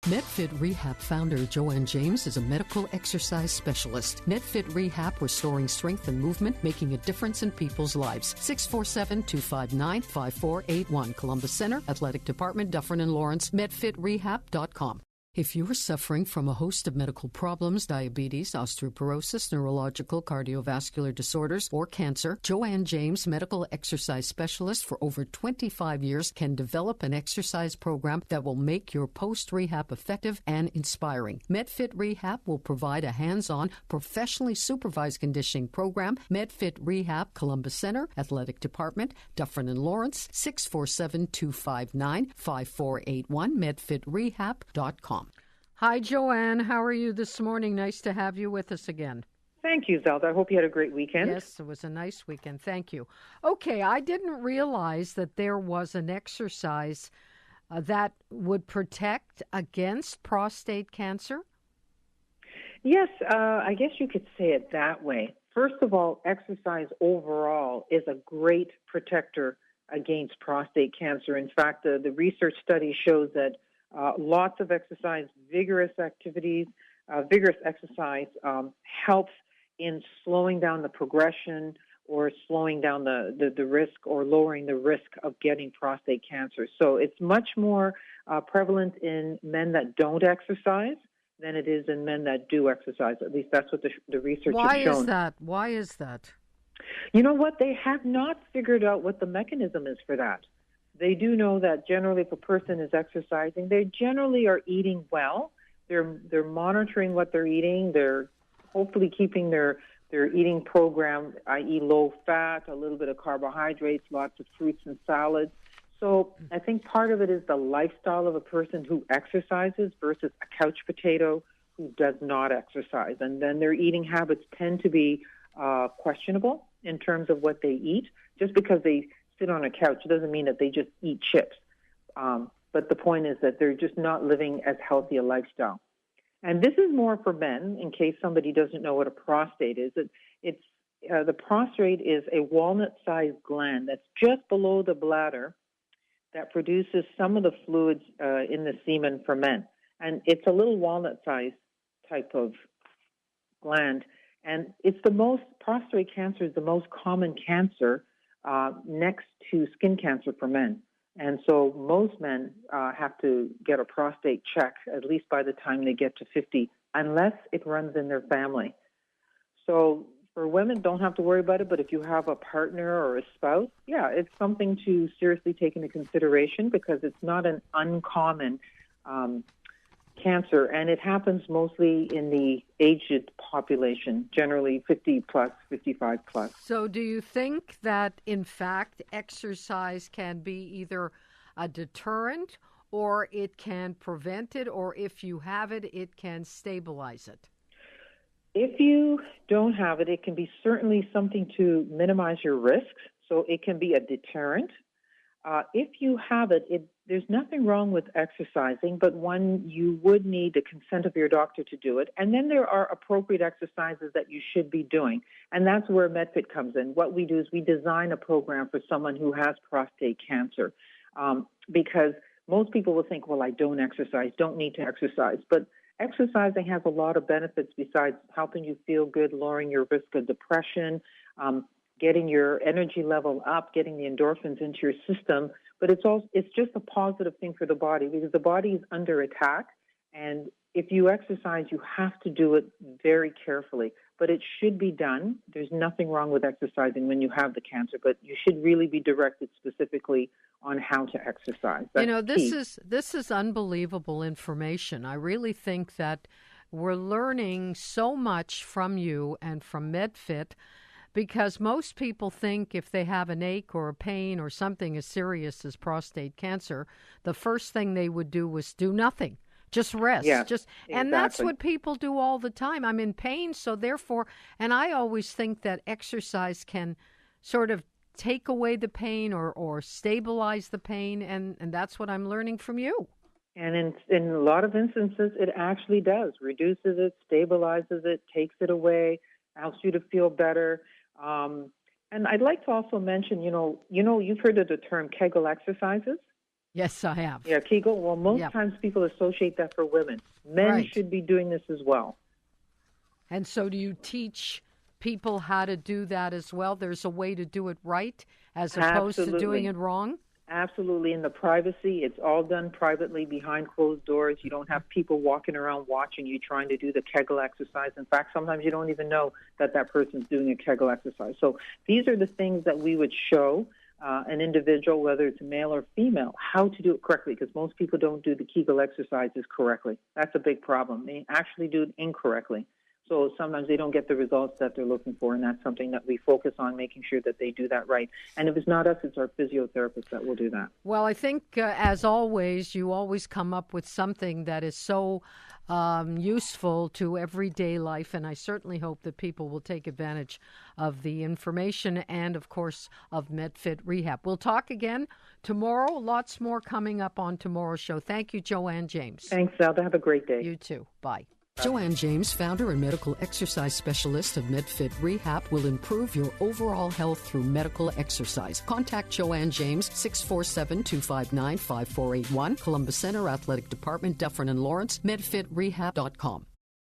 Medfit Rehab founder Joanne James is a medical exercise specialist. Medfit Rehab restoring strength and movement, making a difference in people's lives. 647-259-5481. Columbus Center, Athletic Department, Dufferin and Lawrence, medfitrehab.com. If you're suffering from a host of medical problems, diabetes, osteoporosis, neurological, cardiovascular disorders, or cancer, Joanne James, medical exercise specialist for over 25 years, can develop an exercise program that will make your post-rehab effective and inspiring. Medfit Rehab will provide a hands-on, professionally supervised conditioning program. Medfit Rehab, Columbus Center, Athletic Department, Dufferin and Lawrence, 647-259-5481, medfitrehab.com. Hi, Joanne. How are you this morning? Nice to have you with us again. Thank you, Zelda. I hope you had a great weekend. Yes, it was a nice weekend. Thank you. Okay, I didn't realize that there was an exercise that would protect against prostate cancer. Yes, I guess you could say it that way. First of all, exercise overall is a great protector against prostate cancer. In fact, the research study shows that lots of exercise, vigorous activities, vigorous exercise helps in slowing down the progression or slowing down the risk or lowering the risk of getting prostate cancer. So it's much more prevalent in men that don't exercise than it is in men that do exercise. At least that's what the research has shown. Why is that? You know what? They have not figured out what the mechanism is for that. They do know that generally if a person is exercising, they generally are eating well. They're monitoring what they're eating. They're hopefully keeping their eating program, i.e. low fat, a little bit of carbohydrates, lots of fruits and salads. So I think part of it is the lifestyle of a person who exercises versus a couch potato who does not exercise. And then their eating habits tend to be questionable in terms of what they eat. Just because they sit on a couch doesn't mean that they just eat chips. But the point is that they're just not living as healthy a lifestyle. And this is more for men, in case somebody doesn't know what a prostate is. The prostate is a walnut-sized gland that's just below the bladder that produces some of the fluids in the semen for men. And it's a little walnut-sized type of gland. And prostate cancer is the most common cancer next to skin cancer for men. And so most men have to get a prostate check at least by the time they get to 50, unless it runs in their family. So for women, don't have to worry about it, but if you have a partner or a spouse, yeah, it's something to seriously take into consideration because it's not an uncommon cancer, and it happens mostly in the aged population, generally 50 plus, 55 plus. So do you think that, in fact, exercise can be either a deterrent or it can prevent it, or if you have it, it can stabilize it? If you don't have it, it can be certainly something to minimize your risks, so it can be a deterrent. If you have it, there's nothing wrong with exercising, but you would need the consent of your doctor to do it. And then there are appropriate exercises that you should be doing. And that's where Medfit comes in. What we do is we design a program for someone who has prostate cancer because most people will think, well, I don't exercise, don't need to exercise. But exercising has a lot of benefits besides helping you feel good, lowering your risk of depression, getting your energy level up, getting the endorphins into your system. But it's just a positive thing for the body because the body is under attack. And if you exercise, you have to do it very carefully. But it should be done. There's nothing wrong with exercising when you have the cancer, but you should really be directed specifically on how to exercise. That's this is unbelievable information. I really think that we're learning so much from you and from Medfit, because most people think if they have an ache or a pain or something as serious as prostate cancer, the first thing they would do was do nothing, just rest. Yeah, And that's what people do all the time. I'm in pain, so therefore, and I always think that exercise can sort of take away the pain or stabilize the pain, and that's what I'm learning from you. And in a lot of instances, it actually does. Reduces it, stabilizes it, takes it away, helps you to feel better. And I'd like to also mention, you've heard of the term Kegel exercises? Yes, I have. Yeah, Kegel. Well, most times people associate that for women. Men should be doing this as well. And so do you teach people how to do that as well? There's a way to do it right as opposed to doing it wrong? Absolutely. In the privacy, it's all done privately behind closed doors. You don't have people walking around watching you trying to do the Kegel exercise. In fact, sometimes you don't even know that that person's doing a Kegel exercise. So these are the things that we would show an individual, whether it's male or female, how to do it correctly, because most people don't do the Kegel exercises correctly. That's a big problem. They actually do it incorrectly. So sometimes they don't get the results that they're looking for, and that's something that we focus on, making sure that they do that right. And if it's not us, it's our physiotherapist that will do that. Well, I think, as always, you always come up with something that is so useful to everyday life, and I certainly hope that people will take advantage of the information and, of course, of Medfit Rehab. We'll talk again tomorrow. Lots more coming up on tomorrow's show. Thank you, Joanne James. Thanks, Zelda. Have a great day. You too. Bye. Joanne James, founder and medical exercise specialist of Medfit Rehab, will improve your overall health through medical exercise. Contact Joanne James, 647-259-5481, Columbus Center, Athletic Department, Dufferin and Lawrence, medfitrehab.com.